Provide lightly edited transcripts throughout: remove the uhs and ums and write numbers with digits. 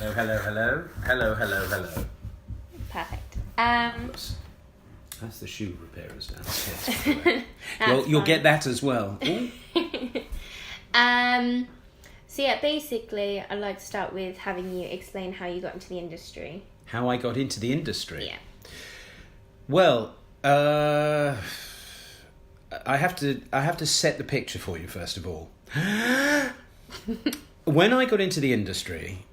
Hello, hello, hello. Hello, hello, hello. Perfect. That's the shoe repairers downstairs. You'll get that as well. So yeah, basically, I'd like to start with having you explain how you got into the industry. How I got into the industry? Yeah. Well, I have to set the picture for you first of all. When I got into the industry,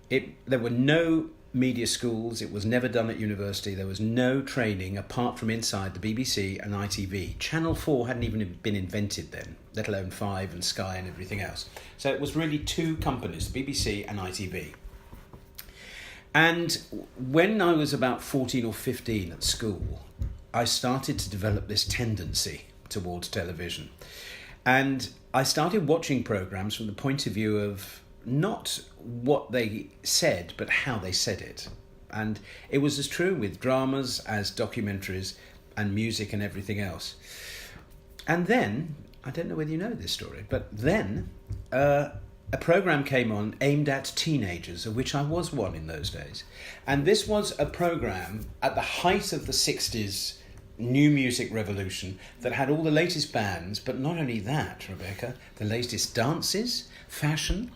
there were no media schools. It was never done at university. There was no training apart from inside the BBC and ITV. Channel 4 hadn't even been invented then, let alone 5 and Sky and everything else. So it was really two companies, the BBC and ITV. And when I was about 14 or 15 at school, I started to develop this tendency towards television. And I started watching programmes from the point of view of not what they said, but how they said it. And it was as true with dramas as documentaries and music and everything else. And then, I don't know whether you know this story, but then a programme came on aimed at teenagers, of which I was one in those days. And this was a programme at the height of the 60s new music revolution that had all the latest bands, but not only that, Rebecca, the latest dances, fashion,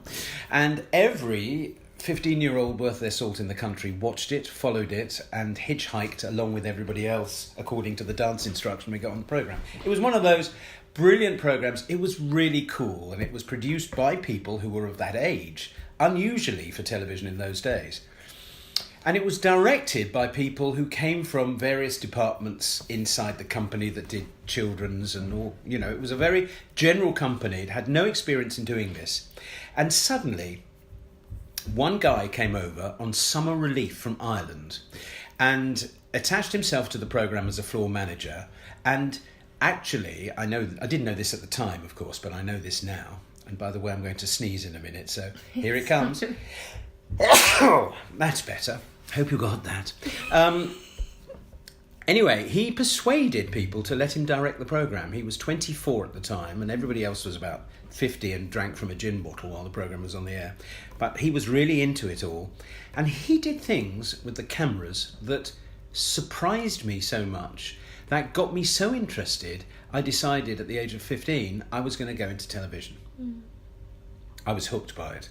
and every 15-year-old worth their salt in the country watched it, followed it, and hitchhiked along with everybody else according to the dance instruction we got on the programme. It was one of those brilliant programmes. It was really cool, and it was produced by people who were of that age, unusually for television in those days. And it was directed by people who came from various departments inside the company that did children's and all. You know, it was a very general company. It had no experience in doing this. And suddenly, one guy came over on summer relief from Ireland and attached himself to the programme as a floor manager. And actually, I didn't know this at the time, of course, but I know this now. And by the way, I'm going to sneeze in a minute, so here it comes. Oh, that's better. Hope you got that. Anyway, he persuaded people to let him direct the programme. He was 24 at the time, and everybody else was about 50 and drank from a gin bottle while the programme was on the air. But he was really into it all. And he did things with the cameras that surprised me so much, that got me so interested, I decided at the age of 15 I was going to go into television. I was hooked by it.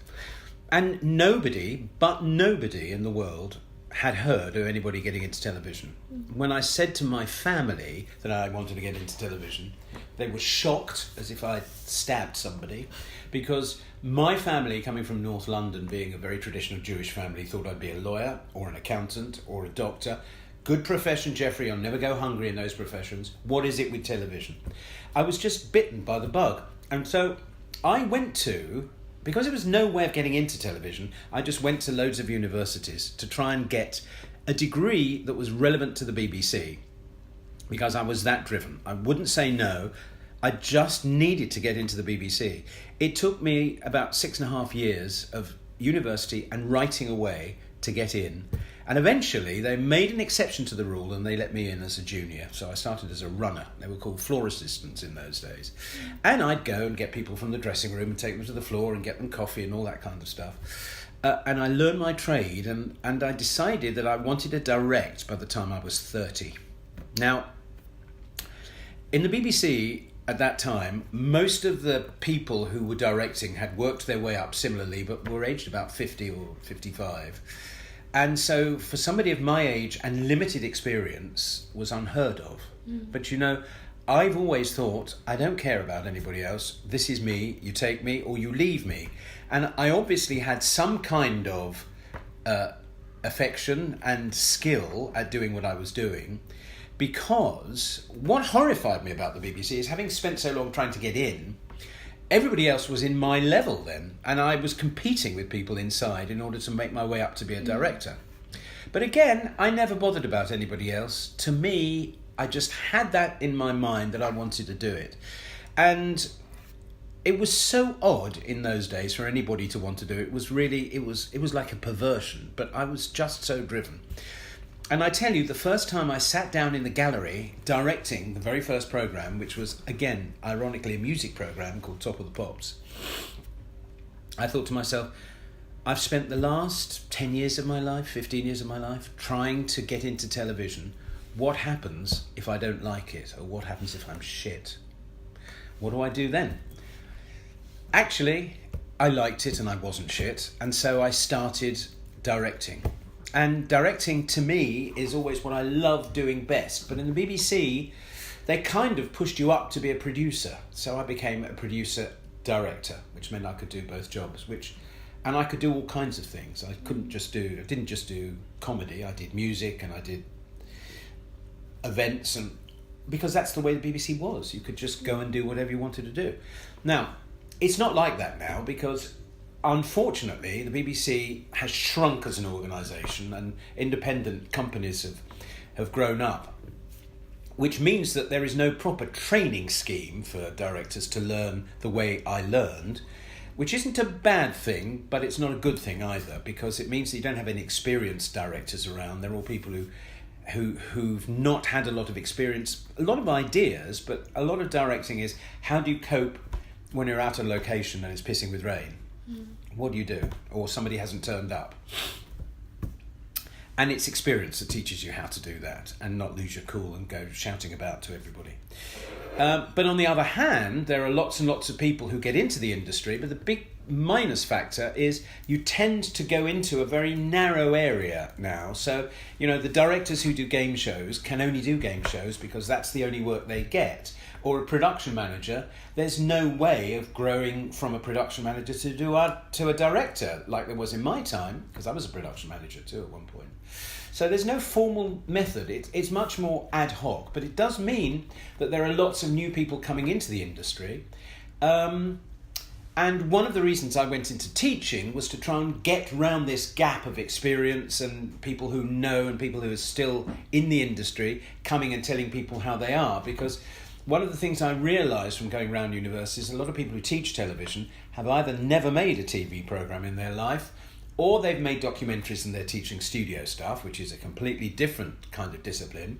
And nobody in the world had heard of anybody getting into television. When I said to my family that I wanted to get into television, they were shocked, as if I'd stabbed somebody, because my family, coming from North London, being a very traditional Jewish family, thought I'd be a lawyer or an accountant or a doctor. Good profession, Jeffrey, I'll never go hungry in those professions. What is it with television? I was just bitten by the bug. And so I went to... Because there was no way of getting into television, I just went to loads of universities to try and get a degree that was relevant to the BBC, because I was that driven. I wouldn't say no. I just needed to get into the BBC. It took me about 6.5 years of university and writing away to get in. And eventually they made an exception to the rule and they let me in as a junior. So I started as a runner. They were called floor assistants in those days. And I'd go and get people from the dressing room and take them to the floor and get them coffee and all that kind of stuff. And I learned my trade and I decided that I wanted to direct by the time I was 30. Now, in the BBC at that time, most of the people who were directing had worked their way up similarly, but were aged about 50 or 55. And so for somebody of my age and limited experience was unheard of. But you know, I've always thought, I don't care about anybody else. This is me, you take me or you leave me. And I obviously had some kind of affection and skill at doing what I was doing, because what horrified me about the BBC is, having spent so long trying to get in, everybody else was in my level then, and I was competing with people inside in order to make my way up to be a director. But again, I never bothered about anybody else. To me, I just had that in my mind that I wanted to do it. And it was so odd in those days for anybody to want to do it. It was really, it was like a perversion, but I was just so driven. And I tell you, the first time I sat down in the gallery directing the very first programme, which was, again, ironically, a music programme called Top of the Pops, I thought to myself, I've spent the last 10 years of my life, 15 years of my life, trying to get into television. What happens if I don't like it? Or what happens if I'm shit? What do I do then? Actually, I liked it and I wasn't shit. And so I started directing. And directing, to me, is always what I love doing best. But in the BBC, they kind of pushed you up to be a producer. So I became a producer-director, which meant I could do both jobs, and I could do all kinds of things. I didn't just do comedy, I did music and I did events, and because that's the way the BBC was. You could just go and do whatever you wanted to do. Now, it's not like that now, because unfortunately the BBC has shrunk as an organisation and independent companies have grown up, which means that there is no proper training scheme for directors to learn the way I learned, which isn't a bad thing, but it's not a good thing either, because it means that you don't have any experienced directors around. They're all people who've not had a lot of experience, a lot of ideas, but a lot of directing is, how do you cope when you're out on location and it's pissing with rain? What do you do? Or somebody hasn't turned up. And it's experience that teaches you how to do that and not lose your cool and go shouting about to everybody. But on the other hand, there are lots and lots of people who get into the industry, but the big minus factor is you tend to go into a very narrow area now. So, the directors who do game shows can only do game shows because that's the only work they get. Or a production manager, there's no way of growing from a production manager to a director like there was in my time, because I was a production manager too at one point. So there's no formal method. It's much more ad hoc, but it does mean that there are lots of new people coming into the industry. And one of the reasons I went into teaching was to try and get round this gap of experience and people who know and people who are still in the industry coming and telling people how they are. Because one of the things I realised from going around universities, a lot of people who teach television have either never made a TV programme in their life, or they've made documentaries and they're teaching studio stuff, which is a completely different kind of discipline,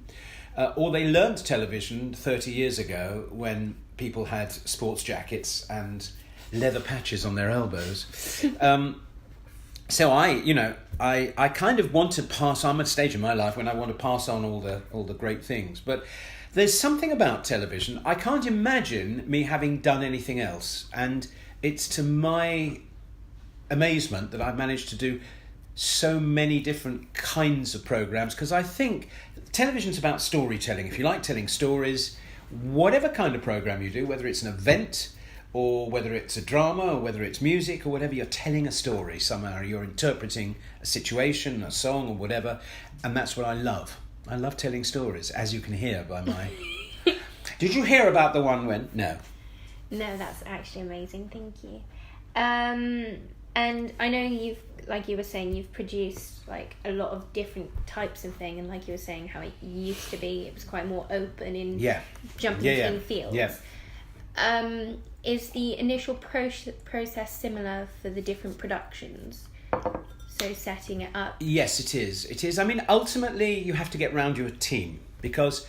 or they learned television 30 years ago when people had sports jackets and leather patches on their elbows. So I kind of want to pass on. I'm at a stage in my life when I want to pass on all the great things. But there's something about television, I can't imagine me having done anything else. And it's to my amazement that I've managed to do so many different kinds of programs, because I think television's about storytelling. If you like telling stories, whatever kind of program you do, whether it's an event or whether it's a drama or whether it's music or whatever, you're telling a story somehow. You're interpreting a situation, a song or whatever, and that's what I love. I love telling stories, as you can hear by my... Did you hear about the one when... No, that's actually amazing, thank you. And I know you've, like you were saying, you've produced like a lot of different types of thing, and like you were saying how it used to be, it was quite more open in jumping between fields. Yeah. Is the initial process similar for the different productions? So setting it up? Yes, it is. I mean, ultimately you have to get round your team, because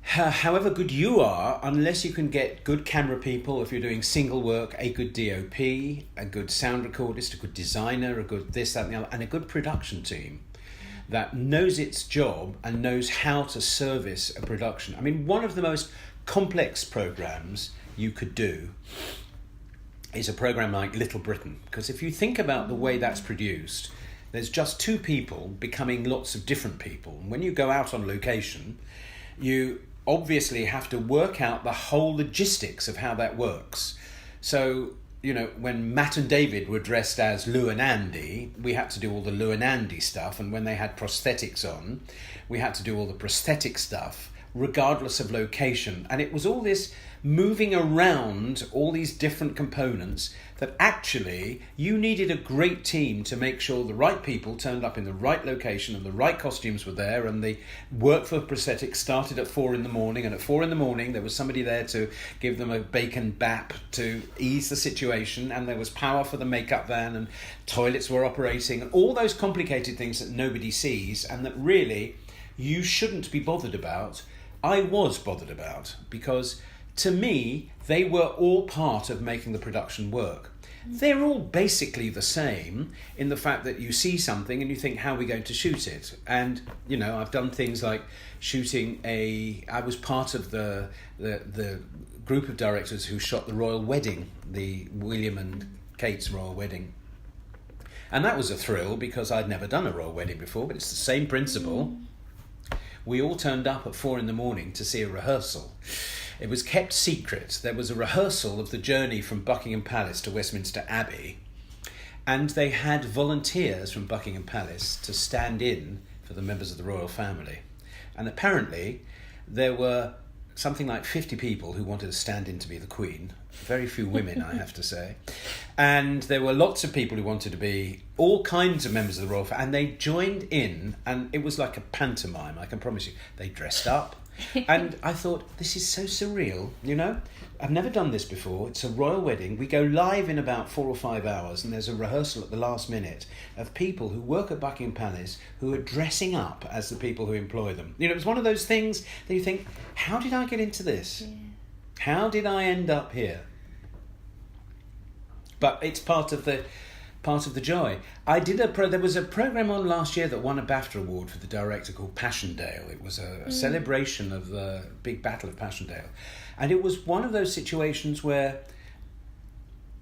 however good you are, unless you can get good camera people, if you're doing single work, a good DOP, a good sound recordist, a good designer, a good this, that and the other, and a good production team that knows its job and knows how to service a production. I mean, one of the most complex programs you could do is a program like Little Britain, because if you think about the way that's produced, there's just two people becoming lots of different people. And when you go out on location, you obviously have to work out the whole logistics of how that works. So, when Matt and David were dressed as Lou and Andy, we had to do all the Lou and Andy stuff, and when they had prosthetics on, we had to do all the prosthetic stuff, regardless of location. And it was all this moving around all these different components that actually you needed a great team to make sure the right people turned up in the right location and the right costumes were there, and the work for prosthetics started at 4 a.m, and at 4 a.m. there was somebody there to give them a bacon bap to ease the situation, and there was power for the makeup van, and toilets were operating, and all those complicated things that nobody sees and that really you shouldn't be bothered about. I was bothered about, because to me, they were all part of making the production work. they're all basically the same in the fact that you see something and you think, how are we going to shoot it? And, you know, I've done things like shooting I was part of the group of directors who shot the royal wedding, the William and Kate's royal wedding. And that was a thrill because I'd never done a royal wedding before, but it's the same principle. We all turned up at 4 a.m. to see a rehearsal. It was kept secret. There was a rehearsal of the journey from Buckingham Palace to Westminster Abbey, and they had volunteers from Buckingham Palace to stand in for the members of the royal family. And apparently there were something like 50 people who wanted to stand in to be the Queen. Very few women, I have to say. And there were lots of people who wanted to be all kinds of members of the royal family, and they joined in, and it was like a pantomime, I can promise you. They dressed up, and I thought, this is so surreal, you know? I've never done this before. It's a royal wedding. We go live in about 4 or 5 hours, and there's a rehearsal at the last minute of people who work at Buckingham Palace who are dressing up as the people who employ them. You know, it was one of those things that you think, how did I get into this? Yeah. How did I end up here? But it's part of the joy. There was a programme on last year that won a BAFTA award for the director called Passchendaele. It was a celebration of the big Battle of Passchendaele. And it was one of those situations where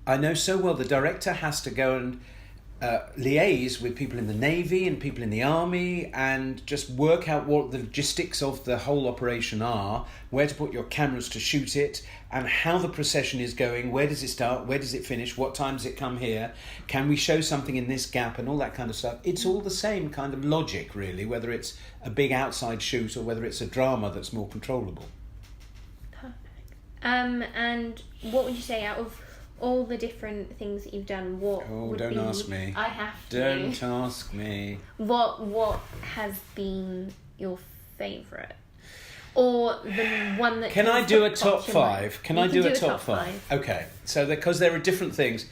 I know so well the director has to go and liaise with people in the Navy and people in the Army and just work out what the logistics of the whole operation are, where to put your cameras to shoot it, and how the procession is going, where does it start, where does it finish, what time does it come here, can we show something in this gap, and all that kind of stuff. It's all the same kind of logic, really, whether it's a big outside shoot or whether it's a drama that's more controllable. Perfect. And what would you say, out of all the different things that you've done, what would don't be... ask me. I have to. Don't ask me. What has been your favourite? Or the one that... Can I do a top 5? Can I do a top 5? Okay, so because there are different things.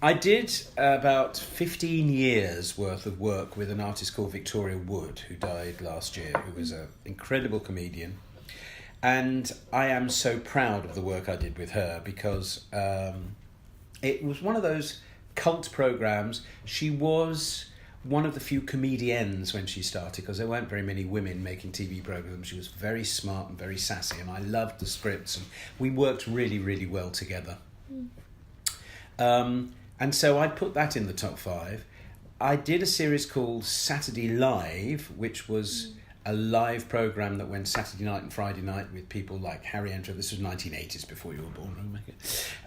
I did about 15 years worth of work with an artist called Victoria Wood, who died last year, who was an incredible comedian. And I am so proud of the work I did with her because it was one of those cult programmes. She was one of the few comediennes when she started, because there weren't very many women making TV programmes. She was very smart and very sassy, and I loved the scripts, and we worked really, really well together. And so I put that in the top 5. I did a series called Saturday Live, which was a live programme that went Saturday night and Friday night with people like Harry Enfield. This was 1980s, before you were born.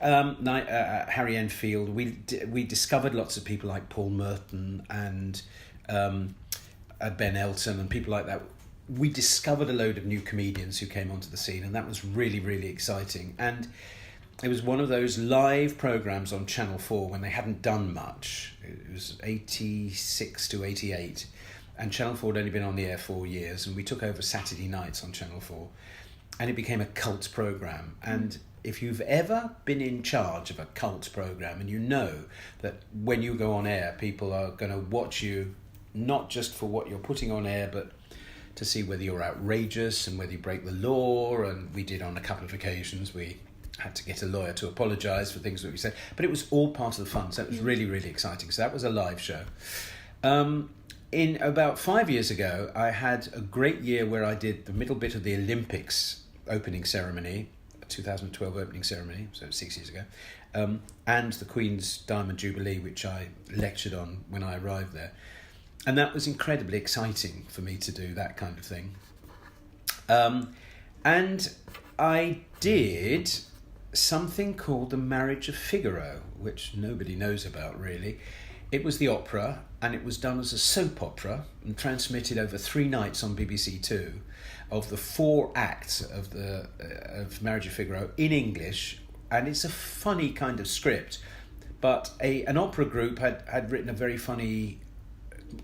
Harry Enfield. We discovered lots of people like Paul Merton and Ben Elton and people like that. We discovered a load of new comedians who came onto the scene, and that was really, really exciting. And it was one of those live programmes on Channel 4 when they hadn't done much. It was 86 to 88. And Channel 4 had only been on the air 4 years, and we took over Saturday nights on Channel 4, and it became a cult programme. And if you've ever been in charge of a cult programme, and you know that when you go on air, people are going to watch you, not just for what you're putting on air, but to see whether you're outrageous and whether you break the law. And we did on a couple of occasions. We had to get a lawyer to apologise for things that we said, but it was all part of the fun, so it was really, really exciting. So that was a live show. In about 5 years ago, I had a great year where I did the middle bit of the Olympics opening ceremony, 2012 opening ceremony, so 6 years ago, and the Queen's Diamond Jubilee, which I lectured on when I arrived there. And that was incredibly exciting for me to do that kind of thing. And I did something called The Marriage of Figaro, which nobody knows about really. It was the opera, and it was done as a soap opera and transmitted over 3 nights on BBC Two, of the 4 acts of Marriage of Figaro in English. And it's a funny kind of script, but an opera group had written a very funny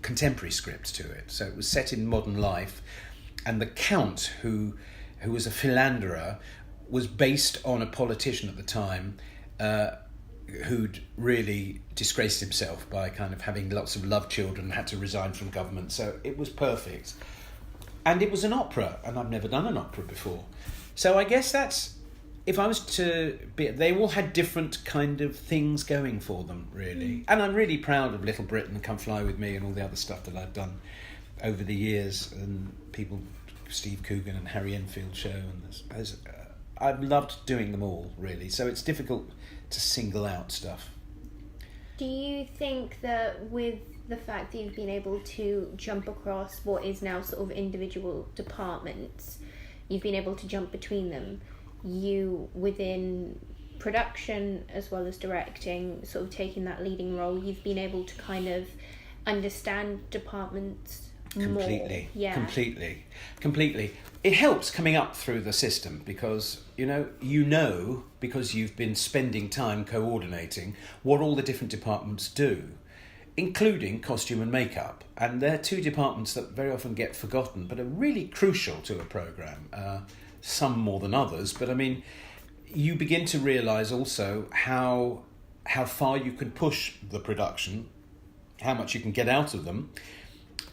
contemporary script to it. So it was set in modern life, and the Count, who was a philanderer, was based on a politician at the time who'd really disgraced himself by kind of having lots of love children and had to resign from government. So it was perfect. And it was an opera, and I've never done an opera before. So I guess if I was to be, they all had different kind of things going for them, really. And I'm really proud of Little Britain and Come Fly With Me and all the other stuff that I've done over the years. And people, Steve Coogan and Harry Enfield show, and I've loved doing them all, really. So it's difficult to single out stuff. Do you think that with the fact that you've been able to jump across what is now sort of individual departments, you've been able to jump between them, you within production as well as directing, sort of taking that leading role, you've been able to kind of understand departments completely more. Yeah. Completely. It helps coming up through the system because because you've been spending time coordinating what all the different departments do, including costume and makeup. And they're two departments that very often get forgotten but are really crucial to a programme. Some more than others, but I mean, you begin to realise also how far you can push the production, how much you can get out of them,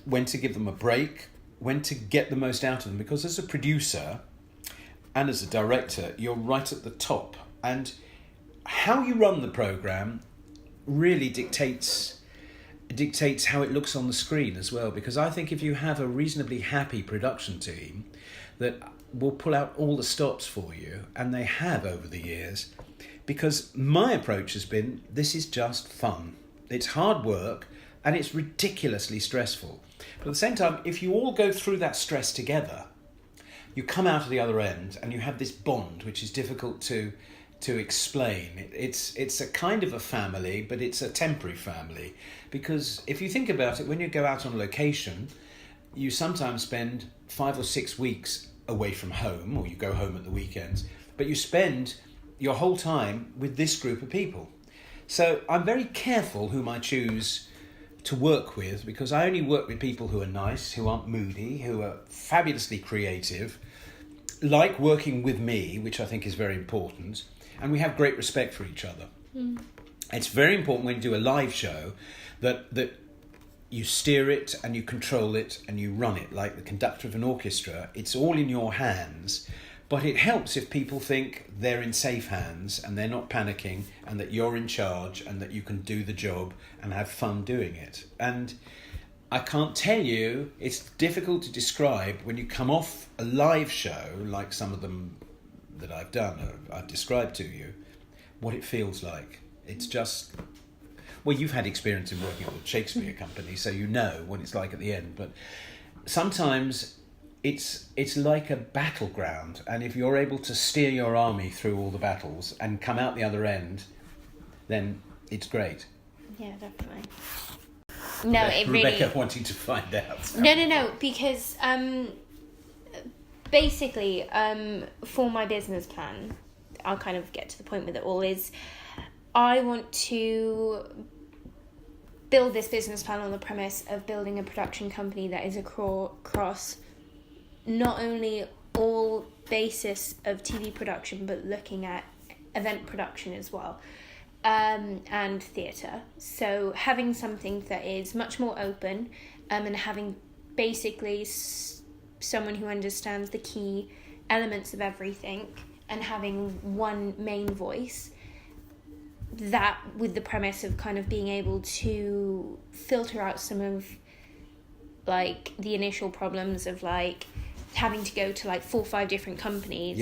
when to give them a break, when to get the most out of them. Because as a producer and as a director, you're right at the top, and how you run the programme really dictates how it looks on the screen as well. Because I think if you have a reasonably happy production team that will pull out all the stops for you, and they have over the years, because my approach has been, this is just fun. It's hard work and it's ridiculously stressful. But at the same time, if you all go through that stress together, you come out of the other end and you have this bond which is difficult to explain. It's a kind of a family, but it's a temporary family. Because if you think about it, when you go out on location, you sometimes spend 5 or 6 weeks away from home, or you go home at the weekends, but you spend your whole time with this group of people. So I'm very careful whom I choose to work with, because I only work with people who are nice, who aren't moody, who are fabulously creative, like working with me, which I think is very important, and we have great respect for each other. It's very important when you do a live show that you steer it and you control it and you run it like the conductor of an orchestra. It's all in your hands, but it helps if people think they're in safe hands and they're not panicking, and that you're in charge and that you can do the job and have fun doing it. And I can't tell you, it's difficult to describe when you come off a live show like some of them that I've done, or I've described to you, what it feels like. It's just... Well, you've had experience in working with Shakespeare Company, so you know what it's like at the end. But sometimes it's like a battleground, and if you're able to steer your army through all the battles and come out the other end, then it's great. Yeah, definitely. No, it really... Rebecca wanting to find out. No, because basically, for my business plan, I'll kind of get to the point with it all, is I want to build this business plan on the premise of building a production company that is across not only all basis of TV production, but looking at event production as well, and theatre. So having something that is much more open, and having basically someone who understands the key elements of everything, and having one main voice, that with the premise of kind of being able to filter out some of like the initial problems of like having to go to like 4 or 5 different companies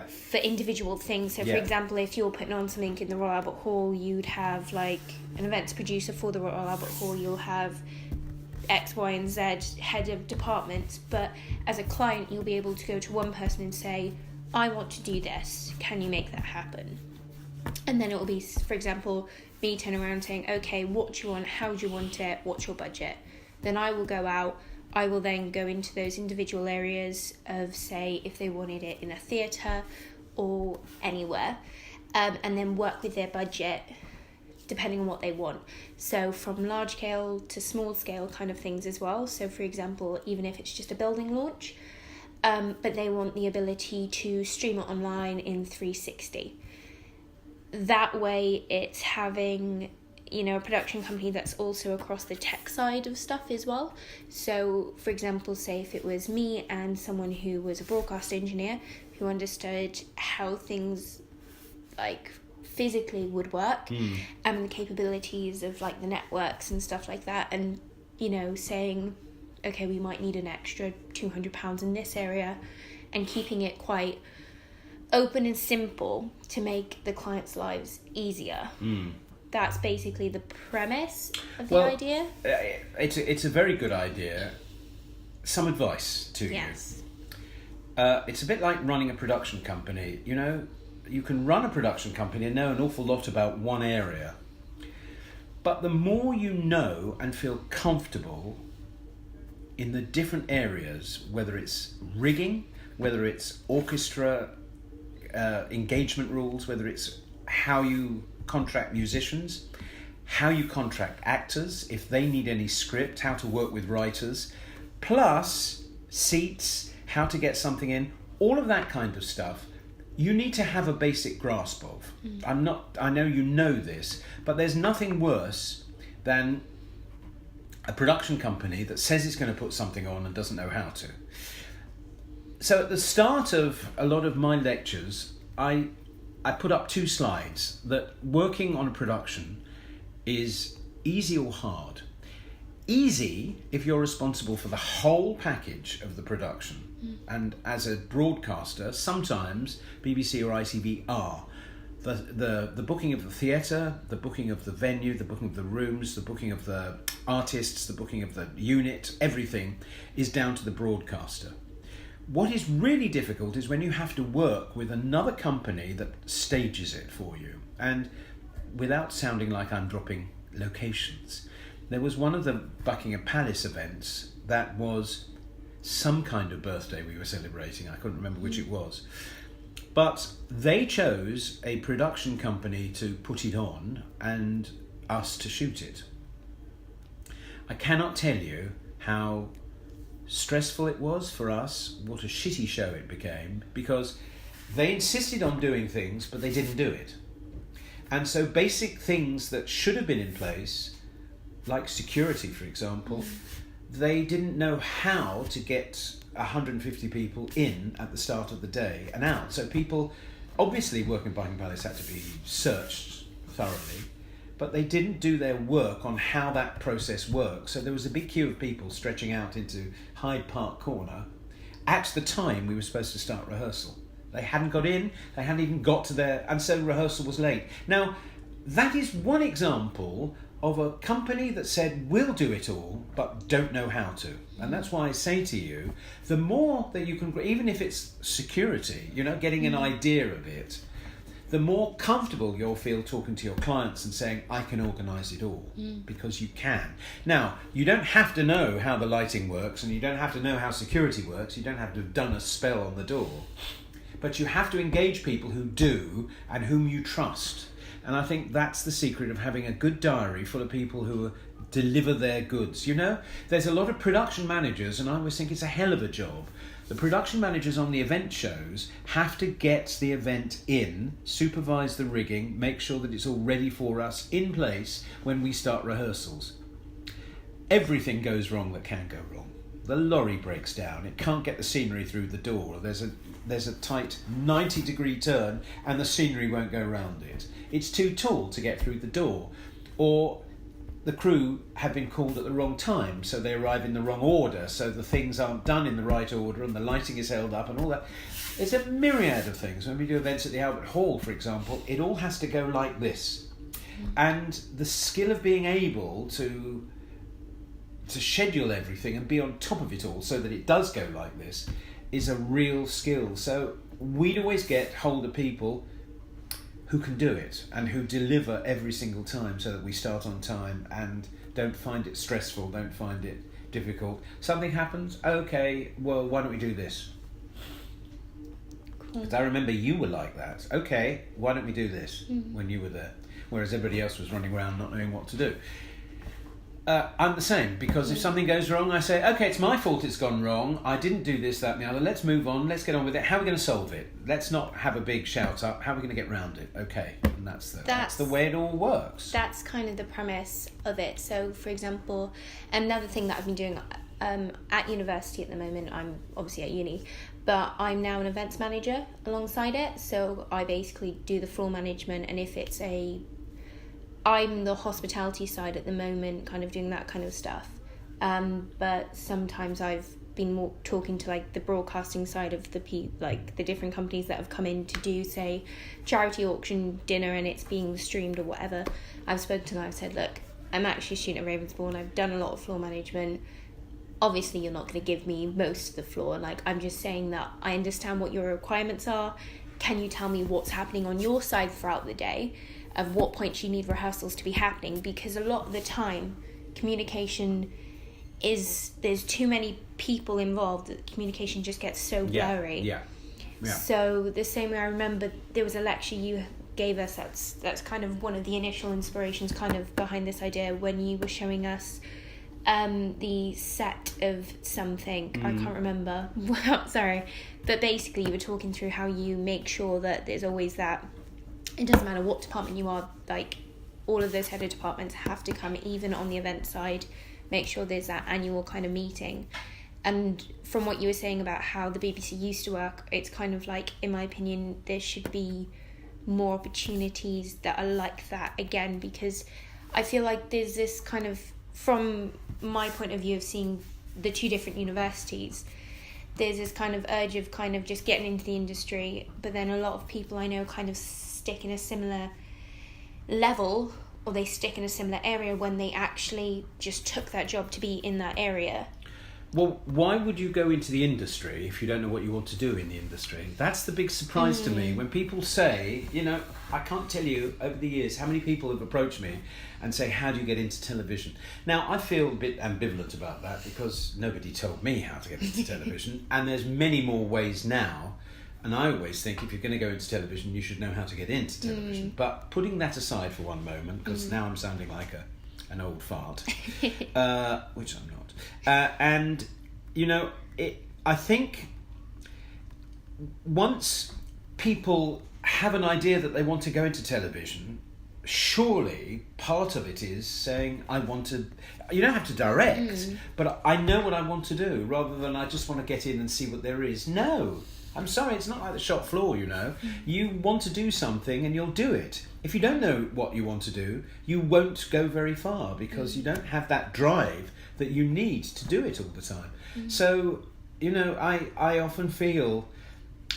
for individual things. So for example, if you're putting on something in the Royal Albert Hall, you'd have like an events producer for the Royal Albert Hall, you'll have X, Y and Z head of departments, but as a client you'll be able to go to one person and say, I want to do this, can you make that happen? And then it will be, for example, me turning around saying, okay, what do you want, how do you want it, what's your budget? Then I will go out, I will then go into those individual areas of, say, if they wanted it in a theatre or anywhere, and then work with their budget depending on what they want. So from large scale to small scale kind of things as well. So for example, even if it's just a building launch, but they want the ability to stream it online in 360. That way it's having, you know, a production company that's also across the tech side of stuff as well. So for example, say if it was me and someone who was a broadcast engineer who understood how things like physically would work, and the capabilities of like the networks and stuff like that, and saying, okay, we might need an extra £200 in this area, and keeping it quite open and simple to make the clients' lives easier. That's basically the premise of the idea. It's a very good idea. Some advice to you. It's a bit like running a production company. You can run a production company and know an awful lot about one area. But the more you know and feel comfortable in the different areas, whether it's rigging, whether it's orchestra engagement rules, whether it's how you contract musicians, how you contract actors, if they need any script, how to work with writers, plus seats, how to get something in, all of that kind of stuff, you need to have a basic grasp of. I know you know this, but there's nothing worse than a production company that says it's going to put something on and doesn't know how to. So at the start of a lot of my lectures, I put up 2 slides that working on a production is easy or hard. Easy if you're responsible for the whole package of the production. And as a broadcaster, sometimes BBC or ITV are. The booking of the theatre, the booking of the venue, the booking of the rooms, the booking of the artists, the booking of the unit, everything is down to the broadcaster. What is really difficult is when you have to work with another company that stages it for you. And without sounding like I'm dropping locations, there was one of the Buckingham Palace events that was some kind of birthday we were celebrating. I couldn't remember which it was. But they chose a production company to put it on and us to shoot it. I cannot tell you how stressful it was for us, what a shitty show it became, because they insisted on doing things, but they didn't do it. And so basic things that should have been in place, like security, for example, they didn't know how to get 150 people in at the start of the day and out. So people, obviously working at Buckingham Palace, had to be searched thoroughly, but they didn't do their work on how that process works. So there was a big queue of people stretching out into Hyde Park Corner at the time we were supposed to start rehearsal. They hadn't got in, they hadn't even got to there, and so rehearsal was late. Now, that is one example of a company that said, we'll do it all, but don't know how to. And that's why I say to you, the more that you can, even if it's security, getting an idea of it, the more comfortable you'll feel talking to your clients and saying, I can organise it all, because you can. Now, you don't have to know how the lighting works, and you don't have to know how security works, you don't have to have done a spell on the door, but you have to engage people who do and whom you trust. And I think that's the secret of having a good diary full of people who deliver their goods. There's a lot of production managers, and I always think it's a hell of a job. The production managers on the event shows have to get the event in, supervise the rigging, make sure that it's all ready for us in place when we start rehearsals. Everything goes wrong that can go wrong. The lorry breaks down, it can't get the scenery through the door, there's a tight 90-degree turn and the scenery won't go round it. It's too tall to get through the door. Or the crew have been called at the wrong time, so they arrive in the wrong order, so the things aren't done in the right order and the lighting is held up and all that. There's a myriad of things. When we do events at the Albert Hall, for example, it all has to go like this. And the skill of being able to schedule everything and be on top of it all so that it does go like this is a real skill. So we'd always get hold of people who can do it and who deliver every single time so that we start on time and don't find it stressful, don't find it difficult. Something happens, okay, well, why don't we do this? Because I remember you were like that. Okay, why don't we do this when you were there? Whereas everybody else was running around not knowing what to do. I'm the same, because if something goes wrong, I say, okay, it's my fault it's gone wrong. I didn't do this, that and the other. Let's move on. Let's get on with it. How are we going to solve it? Let's not have a big shout up. How are we going to get round it? Okay. And that's the way it all works. That's kind of the premise of it. So, for example, another thing that I've been doing at university at the moment. I'm obviously at uni, but I'm now an events manager alongside it. So I basically do the floor management, and if it's I'm the hospitality side at the moment, kind of doing that kind of stuff. But sometimes I've been more talking to like the broadcasting side of the different companies that have come in to do, say, charity auction dinner, and it's being streamed or whatever. I've spoken to them. I've said, look, I'm actually a student at Ravensbourne. I've done a lot of floor management. Obviously, you're not going to give me most of the floor. Like, I'm just saying that I understand what your requirements are. Can you tell me what's happening on your side throughout the day? Of what points you need rehearsals to be happening? Because a lot of the time, communication there's too many people involved that communication just gets so blurry. Yeah. So the same way, I remember there was a lecture you gave us that's kind of one of the initial inspirations kind of behind this idea, when you were showing us the set of something. I can't remember. Sorry. But basically you were talking through how you make sure that there's always that, it doesn't matter what department you are, like all of those head of departments have to come, even on the event side, make sure there's that annual kind of meeting. And from what you were saying about how the BBC used to work, it's kind of like, in my opinion, there should be more opportunities that are like that again, because I feel like there's this kind of, from my point of view of seeing the two different universities, there's this kind of urge of kind of just getting into the industry, but then a lot of people I know kind of stick in a similar level, or they stick in a similar area when they actually just took that job to be in that area. Well, why would you go into the industry if you don't know what you want to do in the industry? That's the big surprise to me. When people say, I can't tell you over the years how many people have approached me and say, how do you get into television? Now, I feel a bit ambivalent about that, because nobody told me how to get into television, and there's many more ways now. And I always think if you're going to go into television, you should know how to get into television. But putting that aside for one moment, because now I'm sounding like an old fart, which I'm not. I think once people have an idea that they want to go into television, surely part of it is saying, I want to... You don't have to direct, but I know what I want to do, rather than I just want to get in and see what there is. No. I'm sorry, it's not like the shop floor, You want to do something and you'll do it. If you don't know what you want to do, you won't go very far, because you don't have that drive that you need to do it all the time. So, I often feel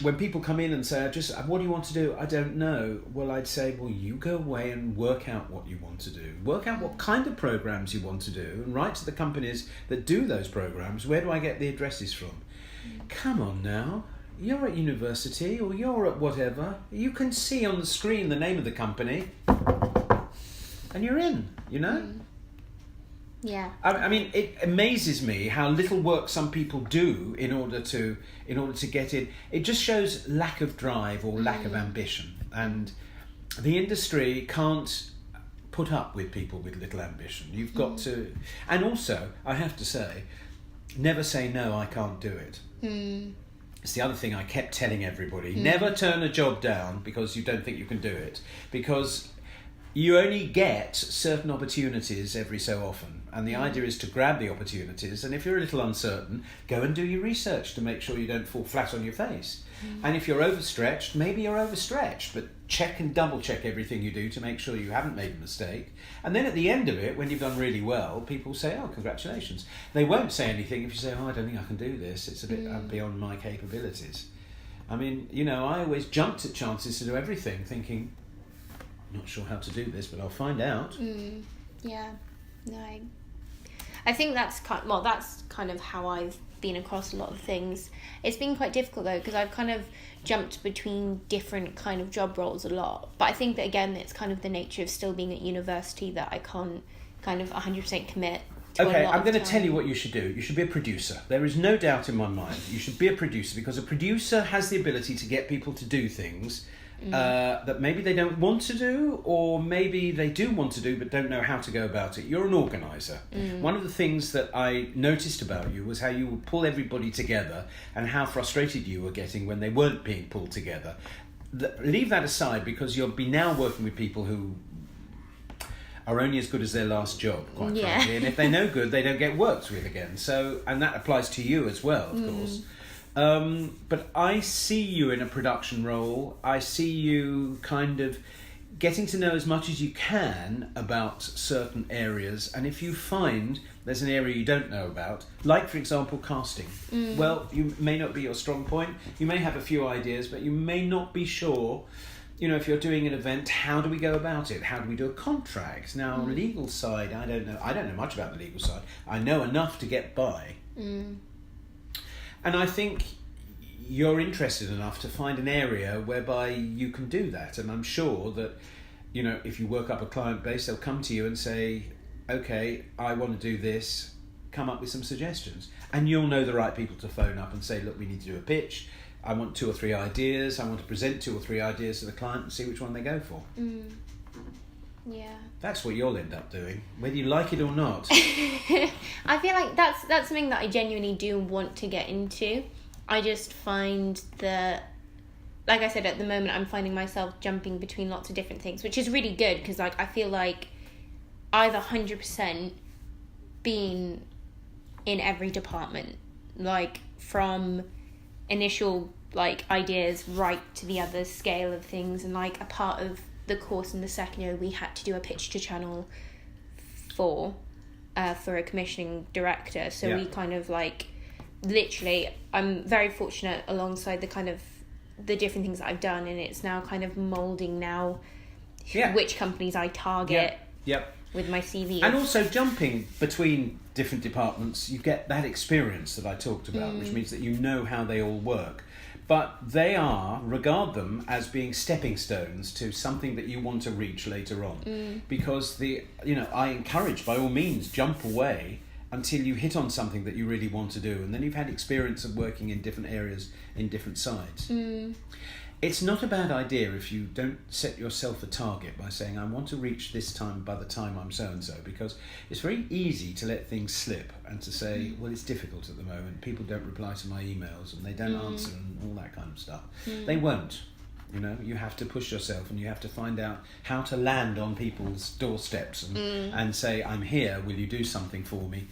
when people come in and say, what do you want to do? I don't know. Well, I'd say, well, you go away and work out what you want to do. Work out what kind of programs you want to do, and write to the companies that do those programs. Where do I get the addresses from? Come on now. You're at university, or you're at whatever. You can see on the screen the name of the company, and you're in, Yeah. I mean, it amazes me how little work some people do in order to get in. It just shows lack of drive or lack of ambition, and the industry can't put up with people with little ambition. You've got to, and also I have to say, never say no, I can't do it. It's the other thing I kept telling everybody. Never turn a job down because you don't think you can do it. Because you only get certain opportunities every so often. And the idea is to grab the opportunities. And if you're a little uncertain, go and do your research to make sure you don't fall flat on your face. And if you're overstretched, maybe you're overstretched. But check and double check everything you do to make sure you haven't made a mistake. And then at the end of it, when you've done really well, people say, oh, congratulations. They won't say anything if you say, oh, I don't think I can do this. It's a bit beyond my capabilities. I mean, I always jumped at chances to do everything, thinking, not sure how to do this, but I'll find out. Yeah. No, I think that's kind of how I've been across a lot of things. It's been quite difficult though, because I've kind of jumped between different kind of job roles a lot. But I think that again, it's kind of the nature of still being at university that I can't kind of 100% commit to. Okay, I'm going to tell you what you should do. You should be a producer. There is no doubt in my mind you should be a producer, because a producer has the ability to get people to do things that maybe they don't want to do, or maybe they do want to do but don't know how to go about it. You're an organiser. One of the things that I noticed about you was how you would pull everybody together, and how frustrated you were getting when they weren't being pulled together. Leave that aside, because you'll be now working with people who are only as good as their last job, quite frankly. And if they're no good, they don't get worked with again. So, and that applies to you as well, of course. But I see you in a production role. I see you kind of getting to know as much as you can about certain areas. And if you find there's an area you don't know about, like, for example, casting, well, you may not be your strong point. You may have a few ideas, but you may not be sure. You know, if you're doing an event, how do we go about it? How do we do a contract? Now, legal side, I don't know. I don't know much about the legal side. I know enough to get by. And I think you're interested enough to find an area whereby you can do that. And I'm sure that, you know, if you work up a client base, they'll come to you and say, okay, I want to do this, come up with some suggestions. And you'll know the right people to phone up and say, look, we need to do a pitch. I want 2 or 3 ideas. I want to present 2 or 3 ideas to the client and see which one they go for. Yeah. That's what you'll end up doing, whether you like it or not. I feel like that's something that I genuinely do want to get into. I just find that, like I said, at the moment I'm finding myself jumping between lots of different things, which is really good because, like, I feel like I've 100% been in every department, like from initial like ideas right to the other scale of things. And like a part of the course in the second year, we had to do a pitch to Channel 4 for a commissioning director. So we kind of like, literally, I'm very fortunate alongside the kind of the different things that I've done, and it's now kind of moulding now which companies I target with my CV. And also jumping between different departments, you get that experience that I talked about, which means that you know how they all work. But they regard them as being stepping stones to something that you want to reach later on. Because I encourage, by all means, jump away until you hit on something that you really want to do, and then you've had experience of working in different areas, in different sides. It's not a bad idea if you don't set yourself a target by saying, I want to reach this time by the time I'm so-and-so, because it's very easy to let things slip and to say, well, it's difficult at the moment. People don't reply to my emails and they don't answer and all that kind of stuff. They won't. You know, you have to push yourself and you have to find out how to land on people's doorsteps and say, I'm here, will you do something for me?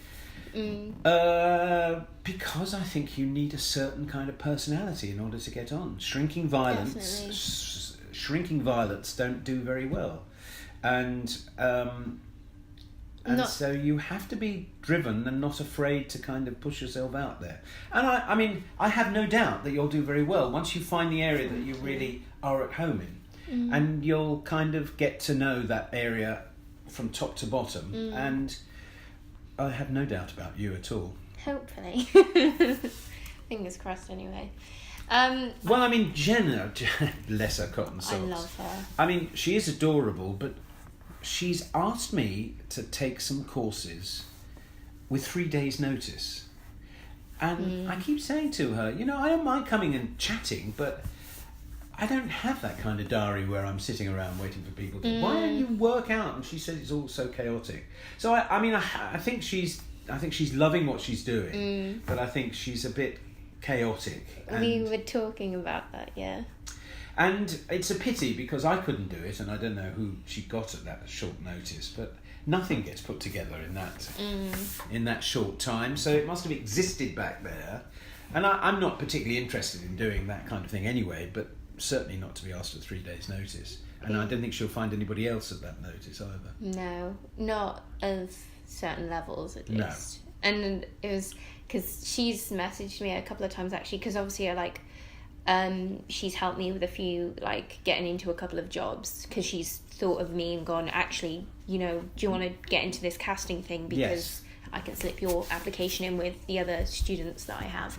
Because I think you need a certain kind of personality in order to get on. Shrinking violets don't do very well, and so you have to be driven and not afraid to kind of push yourself out there. And I mean, I have no doubt that you'll do very well once you find the area that you really are at home in, and you'll kind of get to know that area from top to bottom. And I have no doubt about you at all. Hopefully. Fingers crossed anyway. Well, I mean, Jenna, bless her cotton socks. I love her. I mean, she is adorable, but she's asked me to take some courses with 3 days' notice. And I keep saying to her, you know, I don't mind coming and chatting, but I don't have that kind of diary where I'm sitting around waiting for people to. Why don't you work out? And she said it's all so chaotic. So I think she's loving what she's doing, but I think she's a bit chaotic. We were talking about that, yeah. And it's a pity because I couldn't do it, and I don't know who she got at that short notice, but nothing gets put together in that short time. So it must have existed back there, and I'm not particularly interested in doing that kind of thing anyway, but certainly not to be asked at 3 days' notice. And I don't think she'll find anybody else at that notice either. No, not of certain levels at least. No. And it was because she's messaged me a couple of times actually, because obviously she's helped me with a few, like getting into a couple of jobs, because she's thought of me and gone, actually, you know, do you want to get into this casting thing, because I can slip your application in with the other students that I have.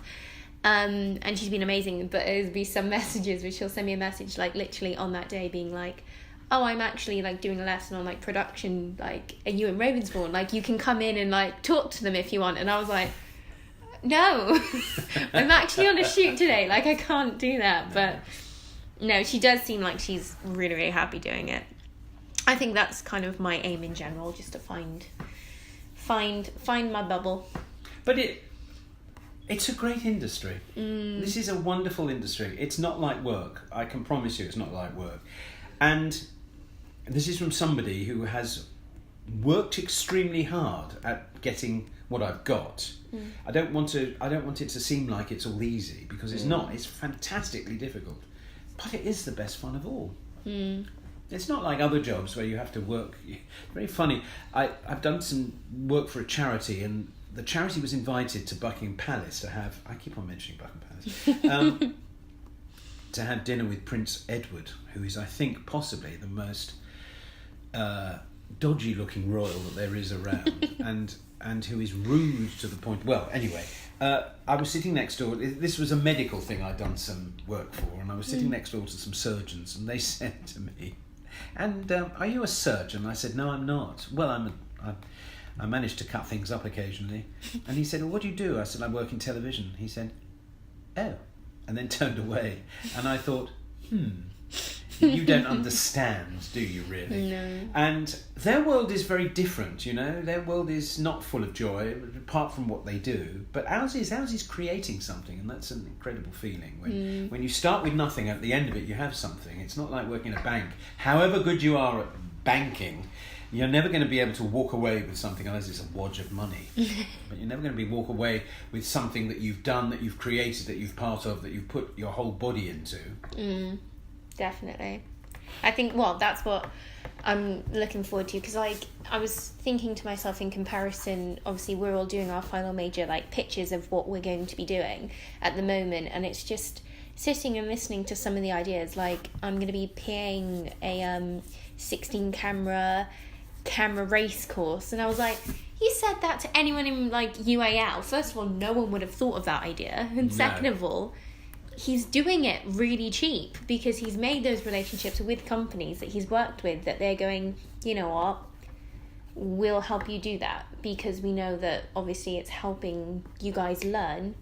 And she's been amazing, but there'll be some messages which she'll send me a message like literally on that day being like, oh, I'm actually like doing a lesson on like production, like, are you in Ravensbourne? Like, you can come in and like talk to them if you want. And I was like, no, I'm actually on a shoot today, like I can't do that. But no, she does seem like she's really, really happy doing it. I think that's kind of my aim in general, just to find my bubble. But it's a great industry. This is a wonderful industry. It's not like work. I can promise you it's not like work. And this is from somebody who has worked extremely hard at getting what I've got. I don't want it to seem like it's all easy, because it's not. It's fantastically difficult, but it is the best fun of all. It's not like other jobs where you have to work. Very funny. I've done some work for a charity, and the charity was invited to Buckingham Palace to have, I keep on mentioning Buckingham Palace, to have dinner with Prince Edward, who is, I think, possibly the most dodgy looking royal that there is around, and who is rude to the point. Well, anyway, I was sitting next door. This was a medical thing I'd done some work for, and I was sitting next door to some surgeons, and they said to me, "And are you a surgeon?" I said, "No, I'm not." "Well, I manage to cut things up occasionally." And he said, "Well, what do you do?" I said, "I work in television." He said, "Oh," and then turned away. And I thought, you don't understand, do you really? No. And their world is very different, you know. Their world is not full of joy, apart from what they do. But ours is creating something, and that's an incredible feeling. When you start with nothing, at the end of it you have something. It's not like working in a bank. However good you are at banking, you're never going to be able to walk away with something unless it's a wodge of money. But you're never going to walk away with something that you've done, that you've created, that you've part of, that you've put your whole body into. Definitely. I think, well, that's what I'm looking forward to, because I was thinking to myself, in comparison, obviously we're all doing our final major pictures of what we're going to be doing at the moment, and it's just sitting and listening to some of the ideas. I'm going to be PAing a 16 camera race course, and I was like, you said that to anyone in UAL, first of all, no one would have thought of that idea, and second of all, he's doing it really cheap, because he's made those relationships with companies that he's worked with, that they're going, you know what, we'll help you do that, because we know that obviously it's helping you guys learn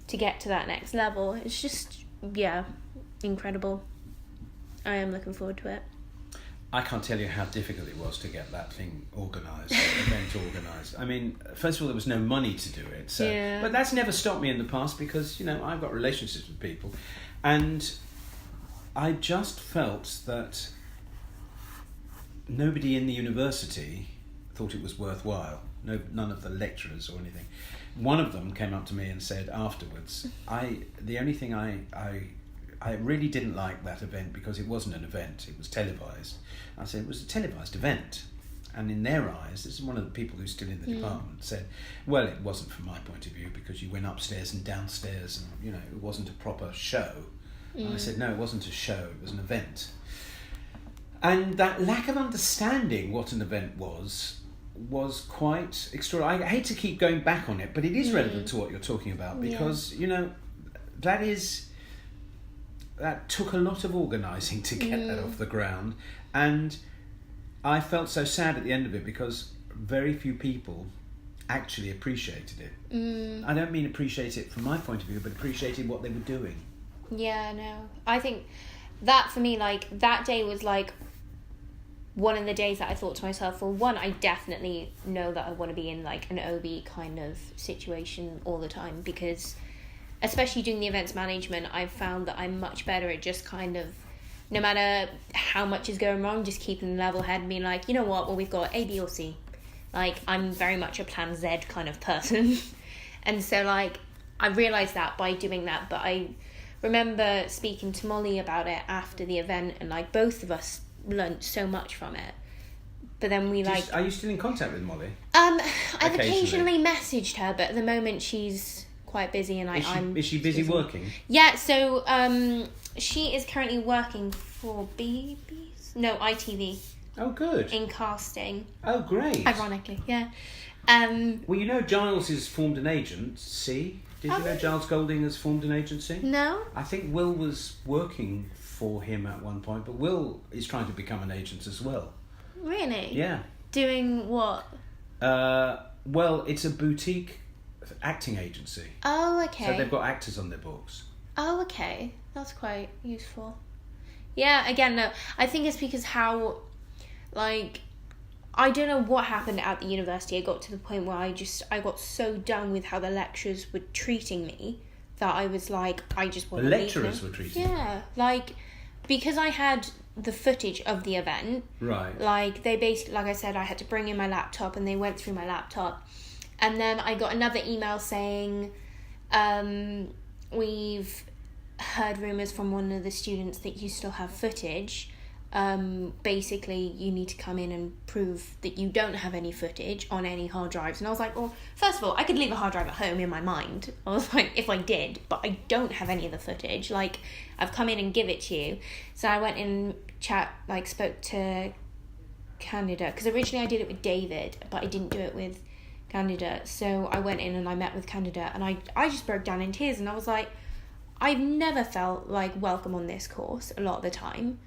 to get to that next level. It's just, incredible. I am looking forward to it. I can't tell you how difficult it was to get that thing organised, that event organised. I mean, first of all, there was no money to do it. So, but that's never stopped me in the past, because, you know, I've got relationships with people. And I just felt that nobody in the university thought it was worthwhile. None of the lecturers or anything. One of them came up to me and said afterwards, the only thing I really didn't like that event, because it wasn't an event, it was televised. I said, it was a televised event. And in their eyes, this is one of the people who's still in the department, said, well, it wasn't from my point of view, because you went upstairs and downstairs, and, you know, it wasn't a proper show. And I said, no, it wasn't a show, it was an event. And that lack of understanding what an event was quite extraordinary. I hate to keep going back on it, but it is relevant to what you're talking about, because, you know, that took a lot of organising to get that off the ground, and I felt so sad at the end of it, because very few people actually appreciated it. I don't mean appreciate it from my point of view, but appreciated what they were doing. Yeah, no. I think that for me, that day was one of the days that I thought to myself, well, one, I definitely know that I want to be in an OB kind of situation all the time, because especially doing the events management, I've found that I'm much better at just kind of, no matter how much is going wrong, just keeping level head and being like, you know what, well, we've got A, B or C. I'm very much a plan Z kind of person. And so I realised that by doing that, but I remember speaking to Molly about it after the event, and both of us learnt so much from it. But then Are you still in contact with Molly? I've occasionally messaged her, but at the moment she's quite busy, and is she busy working? Yeah, so she is currently working for ITV. Oh, good. In casting. Oh, great. Ironically, yeah. Well, you know, Giles has formed an agency. Did you know Giles Golding has formed an agency? No. I think Will was working for him at one point, but Will is trying to become an agent as well. Really? Yeah. Doing what? Well, it's a boutique acting agency. Oh, okay. So they've got actors on their books. Oh, okay. That's quite useful. Yeah, again, no. I think it's because how, I don't know what happened at the university. I got to the point where I got so done with how the lecturers were treating me that I was I just want to leave. The lecturers were treating you? Yeah. Because I had the footage of the event. Right. Like, they basically, like I said, I had to bring in my laptop, and they went through my laptop. And then I got another email saying, we've heard rumours from one of the students that you still have footage. Basically, you need to come in and prove that you don't have any footage on any hard drives. And I was like, well, first of all, I could leave a hard drive at home in my mind. I was like, if I did, but I don't have any of the footage. Like, I've come in and give it to you. So I went in spoke to Candida, because originally I did it with David, but I didn't do it with Candida. So I went in and I met with Candida, and I just broke down in tears, and I was like, I've never felt like welcome on this course a lot of the time,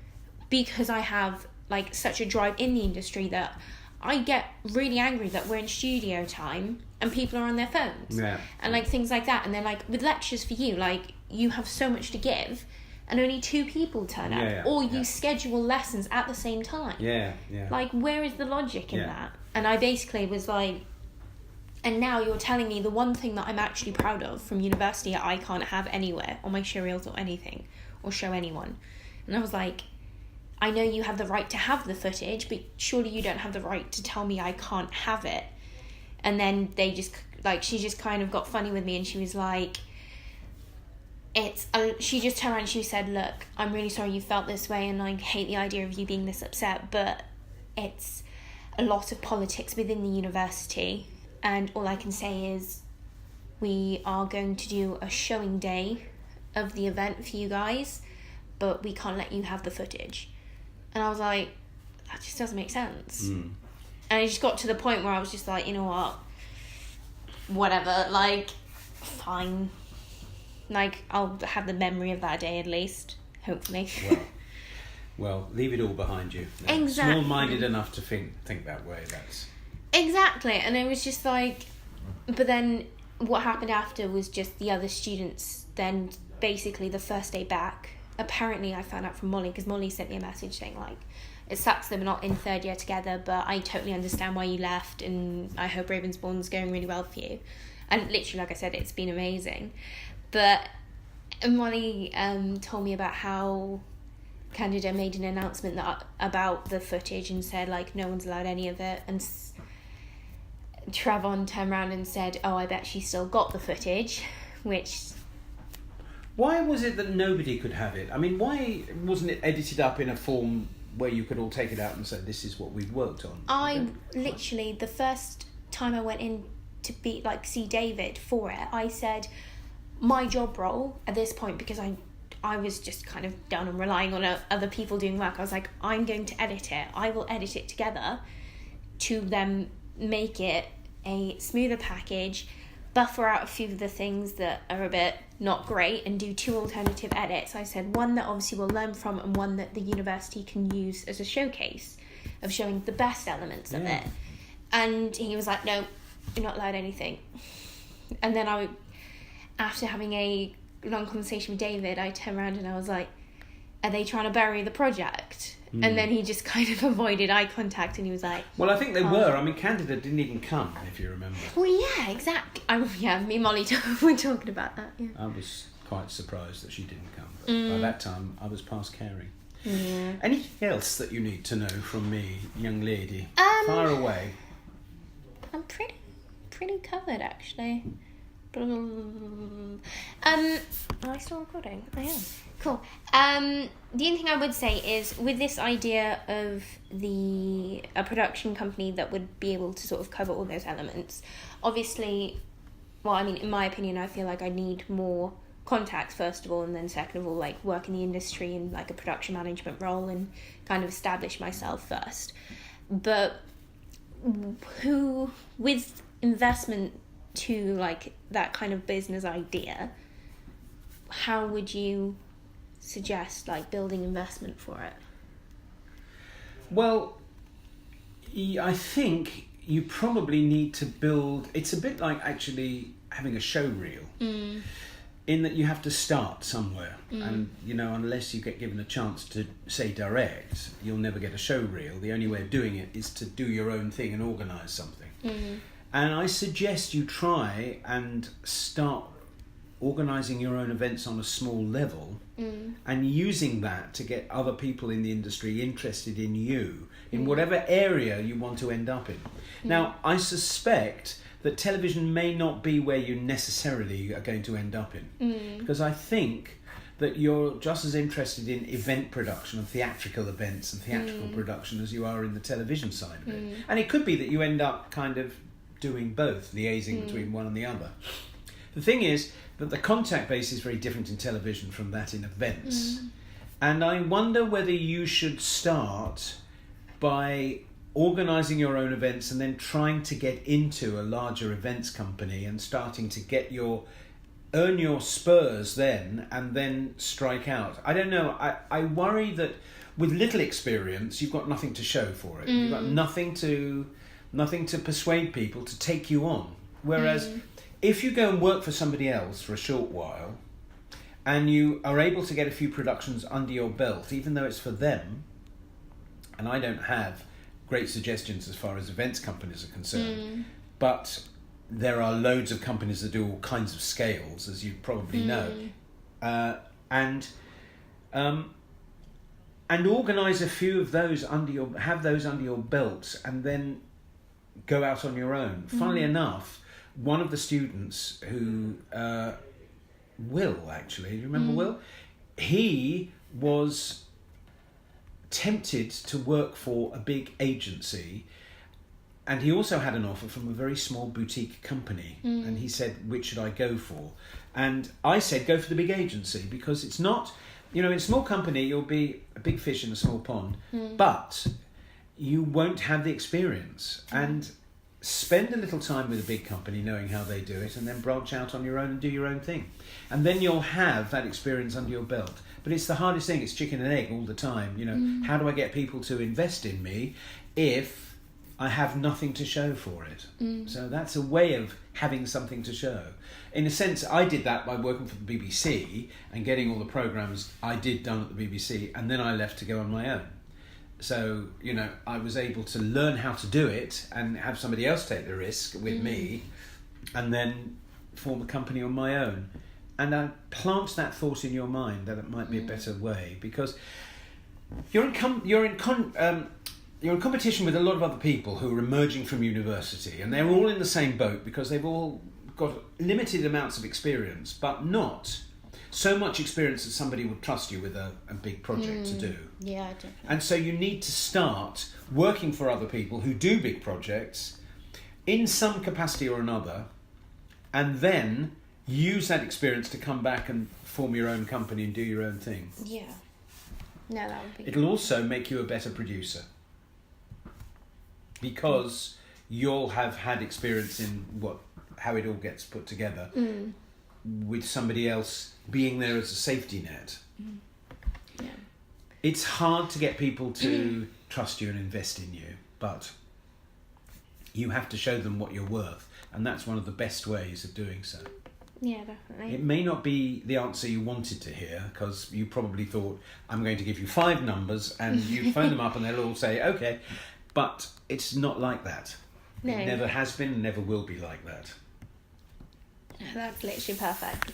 because I have like such a drive in the industry that I get really angry that we're in studio time and people are on their phones. Yeah. And like things like that. And then like with lectures for you, like you have so much to give and only 2 people turn up. Or you schedule lessons at the same time. Yeah. Like, where is the logic in that? And I basically was like, and now you're telling me the one thing that I'm actually proud of from university I can't have anywhere on my show reels or anything, or show anyone. And I was like, I know you have the right to have the footage, but surely you don't have the right to tell me I can't have it. And then they just, like, she just kind of got funny with me, and she was like, she just turned around and she said, look, I'm really sorry you felt this way, and I hate the idea of you being this upset, but it's a lot of politics within the university, and all I can say is we are going to do a showing day of the event for you guys, but we can't let you have the footage. And I was like, that just doesn't make sense. And it just got to the point where I was just like, you know what, whatever, like, fine. Like, I'll have the memory of that day at least, hopefully. Well, leave it all behind you. Exactly. Small-minded enough to think that way, that's... Exactly, and it was just like... But then what happened after was just the other students, then basically the first day back, apparently I found out from Molly, because Molly sent me a message saying, like, it sucks that we're not in 3rd year together, but I totally understand why you left, and I hope Ravensbourne's going really well for you. And literally, like I said, it's been amazing. But Molly told me about how Candida made an announcement about the footage and said, like, no one's allowed any of it. And Travon turned around and said, oh, I bet she still got the footage, which... Why was it that nobody could have it? I mean, why wasn't it edited up in a form where you could all take it out and say, this is what we've worked on? Literally, the first time I went in to see David for it, I said... my job role at this point, because I was just kind of done and relying on other people doing work, I was like, I'm going to edit it. I will edit it together to then make it a smoother package, buffer out a few of the things that are a bit not great, and do 2 alternative edits. I said one that obviously we'll learn from, and one that the university can use as a showcase of showing the best elements of it. And he was like, no, you're not allowed anything. And then after having a long conversation with David, I turned around and I was like, are they trying to bury the project? And then he just kind of avoided eye contact, and he was like... Well, I think they were. I mean, Candida didn't even come, if you remember. Well, yeah, exactly. Me and Molly were talking about that, yeah. I was quite surprised that she didn't come. But by that time, I was past caring. Yeah. Anything else that you need to know from me, young lady? Fire away. I'm pretty covered, actually. Am I still recording? I am. Cool. The only thing I would say is, with this idea of a production company that would be able to sort of cover all those elements, obviously, well, I mean, in my opinion, I feel like I need more contacts, first of all, and then second of all, like, work in the industry in like a production management role and kind of establish myself first. But with investment to like that kind of business idea, how would you suggest like building investment for it? Well, I think you probably need to build... It's a bit like actually having a show reel, in that you have to start somewhere. And, you know, unless you get given a chance to, say, direct, you'll never get a show reel. The only way of doing it is to do your own thing and organise something. And I suggest you try and start organising your own events on a small level and using that to get other people in the industry interested in you in whatever area you want to end up in. Now, I suspect that television may not be where you necessarily are going to end up in, because I think that you're just as interested in event production and theatrical events and theatrical production as you are in the television side of it. And it could be that you end up kind of doing both, liaising between one and the other. The thing is that the contact base is very different in television from that in events. And I wonder whether you should start by organising your own events and then trying to get into a larger events company and starting to get earn your spurs then, and then strike out. I don't know. I worry that with little experience, you've got nothing to show for it. You've got nothing to persuade people to take you on. Whereas if you go and work for somebody else for a short while, and you are able to get a few productions under your belt, even though it's for them, and I don't have great suggestions as far as events companies are concerned, but there are loads of companies that do all kinds of scales, as you probably know, and organise a few of those under your belt, and then go out on your own. Funnily enough, one of the students who Will, actually, do you remember Will? He was tempted to work for a big agency, and he also had an offer from a very small boutique company, and he said, which should I go for? And I said, go for the big agency, because it's not, in a small company you'll be a big fish in a small pond, but you won't have the experience. And spend a little time with a big company knowing how they do it, and then branch out on your own and do your own thing, and then you'll have that experience under your belt. But it's the hardest thing. It's chicken and egg all the time. How do I get people to invest in me if I have nothing to show for it? So that's a way of having something to show. In a sense, I did that by working for the BBC and getting all the programmes I did done at the BBC, and then I left to go on my own. So, I was able to learn how to do it and have somebody else take the risk with me, and then form a company on my own. And I plant that thought in your mind that it might be a better way, because you're in competition with a lot of other people who are emerging from university, and they're all in the same boat because they've all got limited amounts of experience, but not so much experience that somebody would trust you with a big project to do. Yeah, definitely. And so you need to start working for other people who do big projects in some capacity or another, and then use that experience to come back and form your own company and do your own thing. Yeah. No, that would be... It'll also make you a better producer, because you'll have had experience in how it all gets put together, with somebody else being there as a safety net. Yeah. It's hard to get people to trust you and invest in you, but you have to show them what you're worth, and that's one of the best ways of doing so. Yeah, definitely. It may not be the answer you wanted to hear, because you probably thought, I'm going to give you 5 numbers, and you phone them up and they'll all say, okay. But it's not like that. No. It never has been and never will be like that. That's literally perfect.